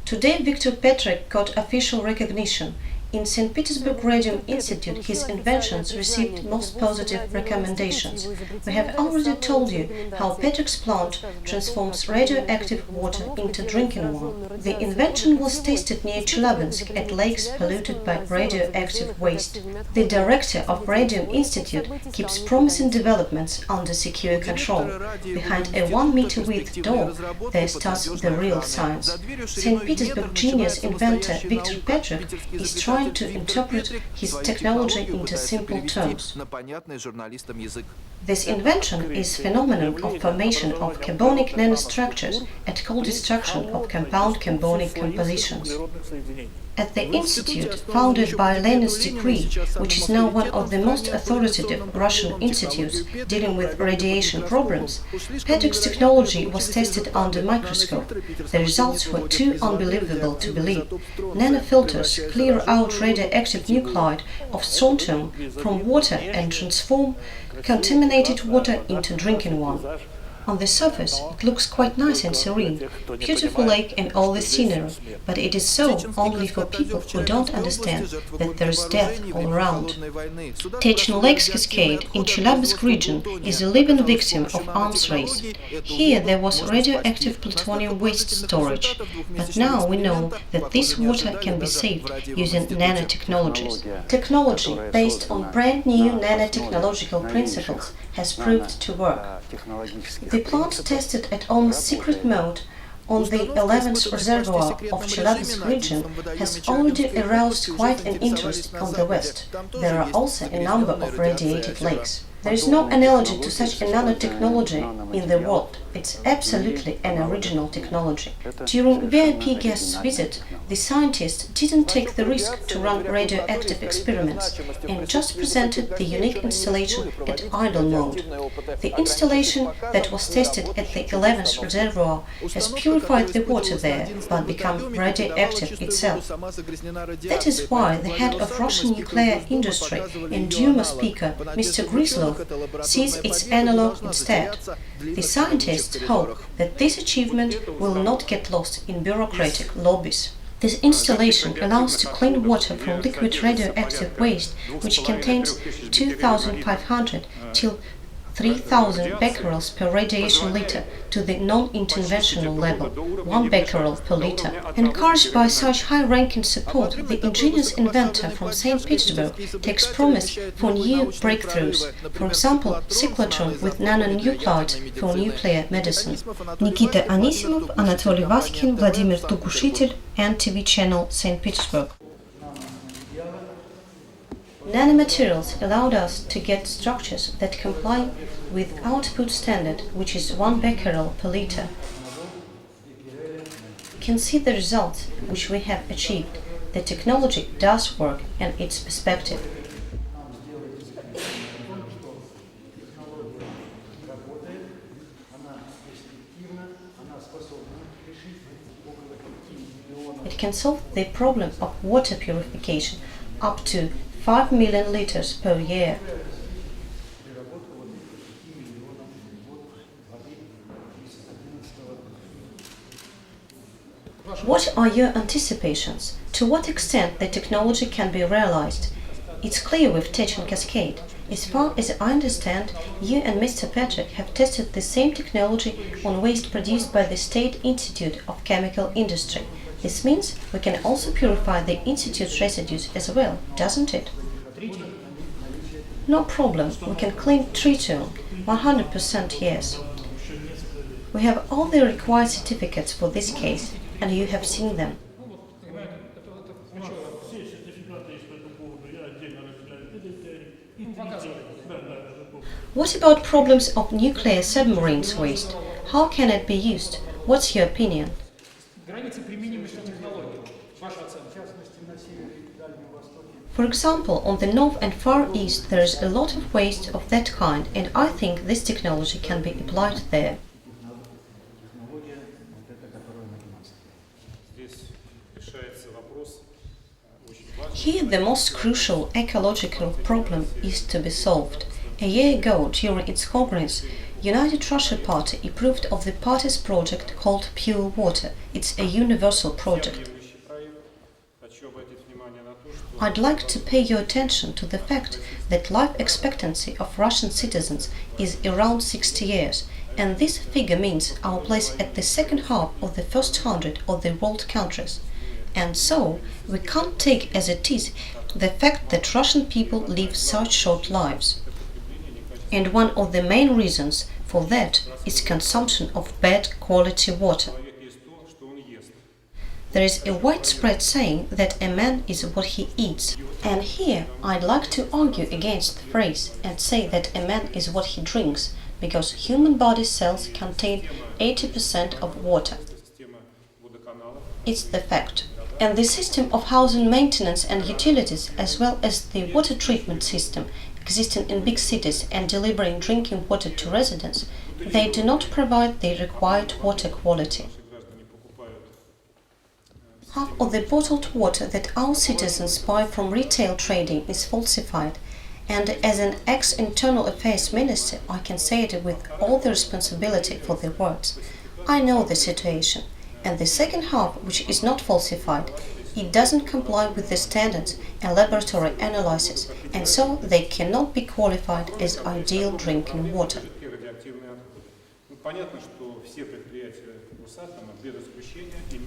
Today Viktor Petrik got official recognition. In St. Petersburg Radium Institute, his inventions received most positive recommendations. We have already told you how Petrik's plant transforms radioactive water into drinking one. The invention was tested near Chelyabinsk at lakes polluted by radioactive waste. The director of Radium Institute keeps promising developments under secure control. Behind a 1-meter width door, there starts the real science. St. Petersburg genius inventor Viktor Petrik is trying to interpret his technology into simple terms. This invention is phenomenon of formation of carbonic nanostructures at co-destruction of compound carbonic compositions. At the institute, founded by Lenin's decree, which is now one of the most authoritative Russian institutes dealing with radiation problems, Petrik's technology was tested under microscope. The results were too unbelievable to believe. Nanofilters clear out radioactive nuclide of strontium from water and transform contaminated water into drinking one. On the surface, it looks quite nice and serene, beautiful lake and all the scenery, but it is so only for people who don't understand that there is death all around. Techin Lake's cascade in Chelyabinsk region is a living victim of arms race. Here there was radioactive plutonium waste storage, but now we know that this water can be saved using nanotechnologies. Technology based on brand new nanotechnological principles has proved to work. The plant tested at almost secret mode on the 11th reservoir of Chelyabinsk region has already aroused quite an interest on the West. There are also a number of radiated lakes. There is no analogy to such a nanotechnology in the world. It's absolutely an original technology. During VIP guest's visit, the scientists didn't take the risk to run radioactive experiments and just presented the unique installation at idle mode. The installation that was tested at the 11th reservoir has purified the water there, but become radioactive itself. That is why the head of Russian nuclear industry and Duma speaker, Mr. Grislov, sees its analog instead. The scientists hope that this achievement will not get lost in bureaucratic lobbies. This installation allows to clean water from liquid radioactive waste, which contains 2,500 till 3,000 becquerels per radiation liter, to the non-interventional level, 1 becquerel per liter. Encouraged by such high-ranking support, the ingenious inventor from St. Petersburg takes promise for new breakthroughs, for example, cyclotron with nanonuclides for nuclear medicine. Nikita Anisimov, Anatoly Vaskin, Vladimir Tukushitelь, NTV channel, St. Petersburg. Nanomaterials allowed us to get structures that comply with output standard, which is 1 becquerel per liter. You can see the results which we have achieved. The technology does work and its perspective. It can solve the problem of water purification up to 5 million liters per year. What are your anticipations? To what extent the technology can be realized? It's clear with Techin cascade. As far as I understand, you and Mr. Petrik have tested the same technology on waste produced by the State Institute of Chemical Industry. This means we can also purify the Institute's residues as well, doesn't it? No problem, we can clean tritium, 100% yes. We have all the required certificates for this case, and you have seen them. What about problems of nuclear submarines waste? How can it be used? What's your opinion? For example, on the North and Far East there is a lot of waste of that kind, and I think this technology can be applied there. Here the most crucial ecological problem is to be solved. A year ago, during its congress, United Russia Party approved of the party's project called Pure Water. It's a universal project. I'd like to pay your attention to the fact that life expectancy of Russian citizens is around 60 years, and this figure means our place at the second half of the first 100 of the world countries. And so, we can't take as it is the fact that Russian people live such short lives. And one of the main reasons for that is consumption of bad quality water. There is a widespread saying that a man is what he eats, and here I'd like to argue against the phrase and say that a man is what he drinks, because human body cells contain 80% of water. It's the fact. And the system of housing maintenance and utilities, as well as the water treatment system existing in big cities and delivering drinking water to residents, they do not provide the required water quality. Half of the bottled water that our citizens buy from retail trading is falsified, and as an ex-Internal Affairs Minister I can say it with all the responsibility for the words. I know the situation, and the second half, which is not falsified, it doesn't comply with the standards and laboratory analysis, and so they cannot be qualified as ideal drinking water.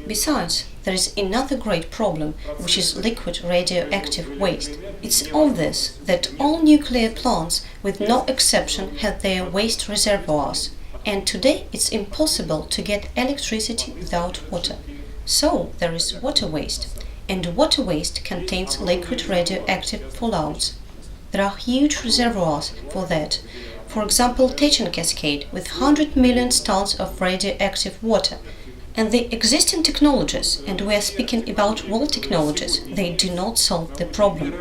Besides, there is another great problem, which is liquid radioactive waste. It's obvious that all nuclear plants, with no exception, have their waste reservoirs, and today it's impossible to get electricity without water. So there is water waste, and water waste contains liquid radioactive fallouts. There are huge reservoirs for that. For example, Techinsky cascade with 100 million tons of radioactive water. And the existing technologies, and we are speaking about world technologies, they do not solve the problem.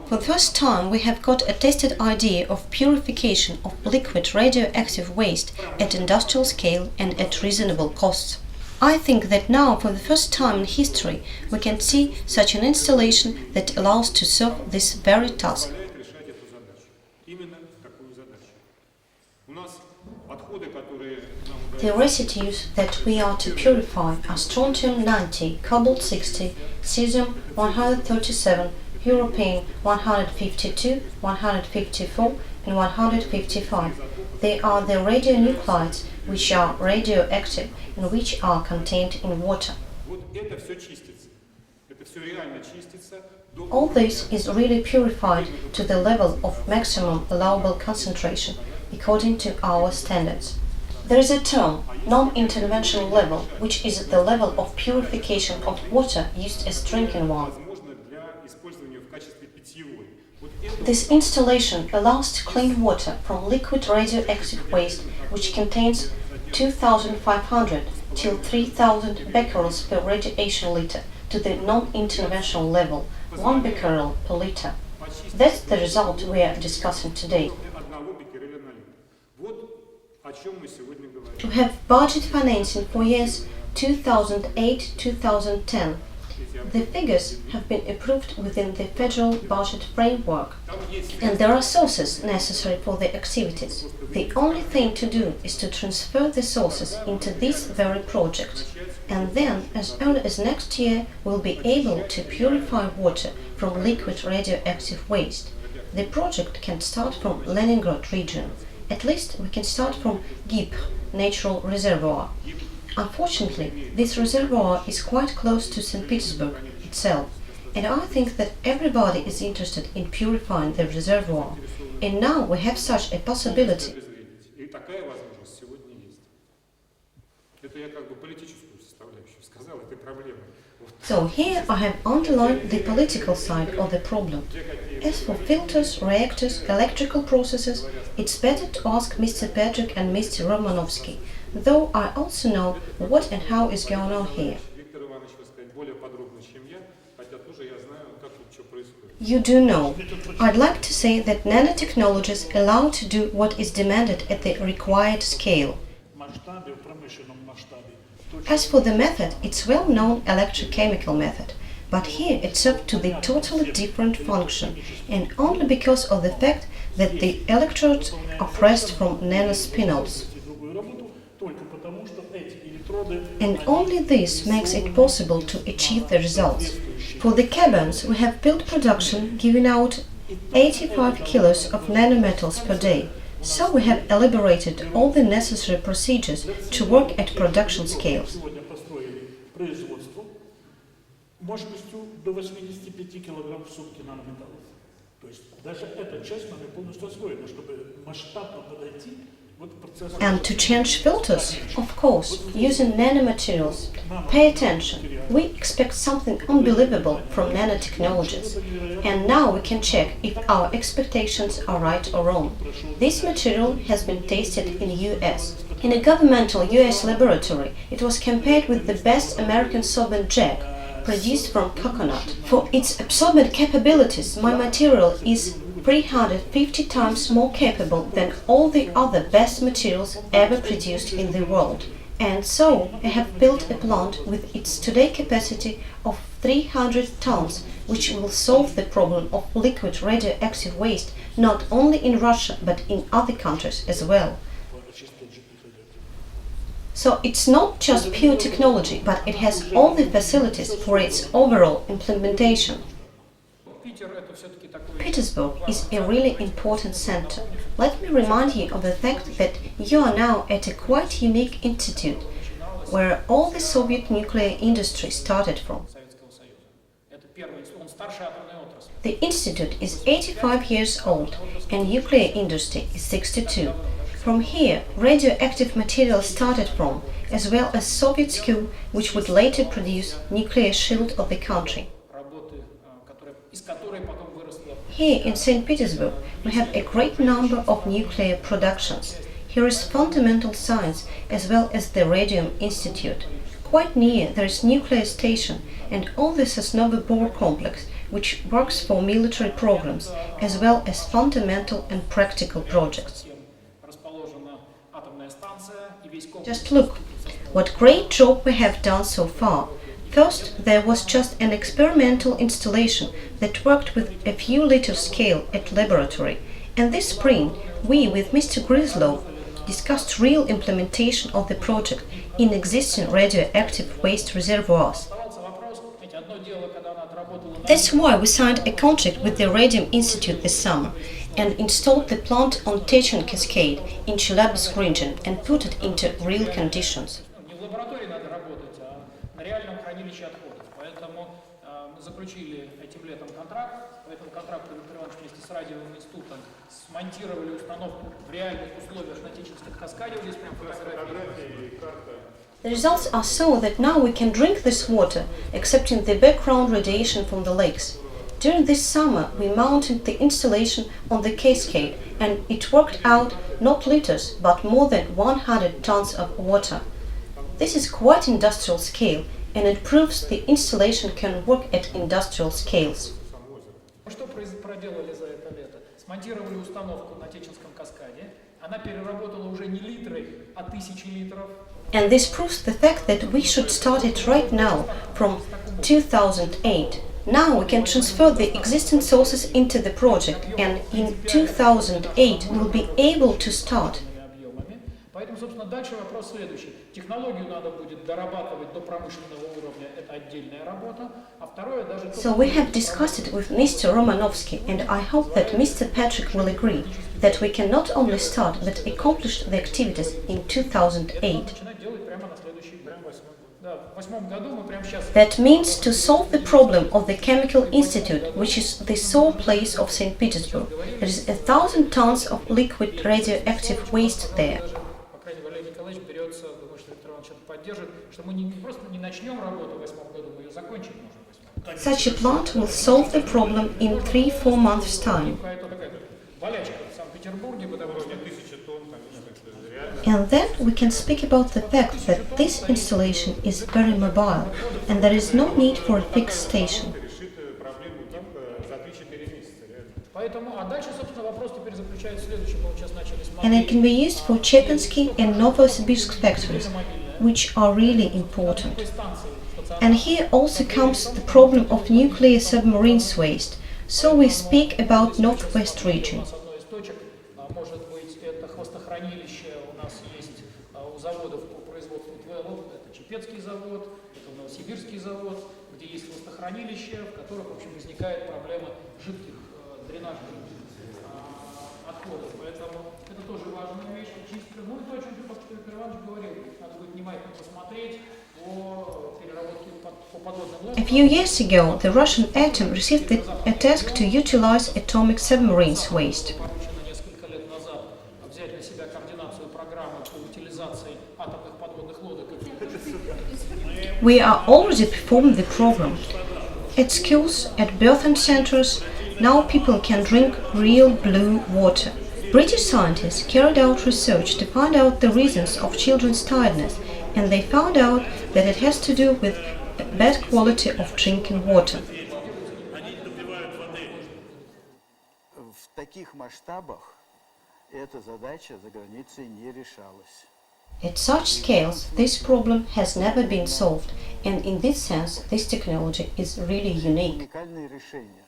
For the first time, we have got a tested idea of purification of liquid radioactive waste at industrial scale and at reasonable costs. I think that now, for the first time in history, we can see such an installation that allows to serve this very task. The residues that we are to purify are strontium-90, cobalt-60, cesium-137, europium-152, 154 and 155. They are the radionuclides which are radioactive and which are contained in water. All this is really purified to the level of maximum allowable concentration according to our standards. There is a term, non-intervention level, which is the level of purification of water used as drinking one. This installation allows to clean water from liquid radioactive waste, which contains 2,500 till 3,000 becquerels per radiation liter, to the non-interventional level, 1 becquerel per liter. That's the result we are discussing today. We have budget financing for years 2008-2010. The figures have been approved within the federal budget framework, and there are sources necessary for the activities. The only thing to do is to transfer the sources into this very project, and then, as early as next year, we'll be able to purify water from liquid radioactive waste. The project can start from Leningrad region. At least we can start from Dnipro natural reservoir. Unfortunately, this reservoir is quite close to St. Petersburg itself, and I think that everybody is interested in purifying the reservoir, and now we have such a possibility. So here I have underlined the political side of the problem. As for filters, reactors, electrical processes, it's better to ask Mr. Petrik and Mr. Romanovsky, though I also know what and how is going on here. You do know. I'd like to say that nanotechnologies allow to do what is demanded at the required scale. As for the method, it's well-known electrochemical method. but here it served to the totally different function, and only because of the fact that the electrodes are pressed from nanospinels. And only this makes it possible to achieve the results. For the caverns, we have built production giving out 85 kilos of nanometals per day, so we have elaborated all the necessary procedures to work at production scales. Мощностью до 85 кг в сутки нанометаллов. То есть даже эта часть нами полностью освоена, чтобы масштабно подойти вот к процессу. And to change filters, of course, using nanomaterials. Pay attention, we expect something unbelievable from nanotechnologies. And now we can check if our expectations are right or wrong. This material has been tested in the US. In a governmental US laboratory, it was compared with the best American sorbent jack, produced from coconut. For its absorbent capabilities, my material is 350 times more capable than all the other best materials ever produced in the world. And so I have built a plant with its today capacity of 300 tons, which will solve the problem of liquid radioactive waste not only in Russia but in other countries as well. So it's not just pure technology, but it has all the facilities for its overall implementation. Petersburg is a really important center. Let me remind you of the fact that you are now at a quite unique institute, where all the Soviet nuclear industry started from. The institute is 85 years old, and nuclear industry is 62. From here, radioactive material started from, as well as Soviet school, which would later produce nuclear shield of the country. Here in St. Petersburg, we have a great number of nuclear productions. Here is fundamental science, as well as the Radium Institute. Quite near, there is nuclear station and all the Sosnovo Bor complex, which works for military programs, as well as fundamental and practical projects. Just look, what great job we have done so far. First, there was just an experimental installation that worked with a few liter scale at laboratory, and this spring we, with Mr. Grislow, discussed real implementation of the project in existing radioactive waste reservoirs. That's why we signed a contract with the Radium Institute this summer and installed the plant on Techinsky cascade in Chelyabinsk region and put it into real conditions. Заключили этим летом контракт, по этому контракту Виктор Иванович вместе с Радиовым Институтом смонтировали установку в реальных условиях на Течинских каскадах, здесь прям фотографии. The results are so that now we can drink this water, accepting the background radiation from the lakes. During this summer, we mounted the installation on the cascade, and it worked out not liters, but more than 100 tons of water. This is quite industrial scale, and it proves the installation can work at industrial scales. Что проделали за это лето? Смонтировали установку на Течинском каскаде. Она переработала уже не литры, а тысячи литров. And this proves the fact that we should start it right now, from 2008. Now we can transfer the existing sources into the project, and in 2008 we'll be able to start. Поэтому, собственно, дальше вопрос следующий. Технологию надо будет дорабатывать до промышленного уровня, это отдельная работа. А второе, даже... So we have discussed it with Mr. Romanovsky, and I hope that Mr. Petrik will agree that we can not only start, but accomplish the activities in 2008. That means to solve the problem of the Chemical Institute, which is the sole place of St. Petersburg. There is 1,000 tons of liquid radioactive waste there. Such a plant will solve the problem in 3-4 months' time. And then we can speak about the fact that this installation is very mobile and there is no need for a fixed station. And it can be used for Techinsky and Novosibirsk factories, which are really important. And here also comes the problem of nuclear submarines waste. So we speak about Northwest region. Одно из точек, может быть, это хвостохранилище у нас есть у заводов по производству ТВЛ, это Чепецкий завод, это Новосибирский завод, где есть хвостохранилища, в которых, в общем, возникает проблема жидких дренажных отходов. Поэтому это тоже важная вещь, чистка. Ну и то, о чем Виктор Иванович говорил, надо будет внимательно посмотреть по переработке по подводным лодкам. A few years ago, the Russian atom received a task to utilize atomic submarines waste. Поручено несколько лет назад взять на себя координацию программы по утилизации атомных подводных лодок. We are already performing the program. At schools, at birthing centers, now people can drink real blue water. British scientists carried out research to find out the reasons of children's tiredness, and they found out that it has to do with bad quality of drinking water. В таких масштабах эта задача за границей не решалась. At such scales, this problem has never been solved, and in this sense, this technology is really unique. Уникальные решения.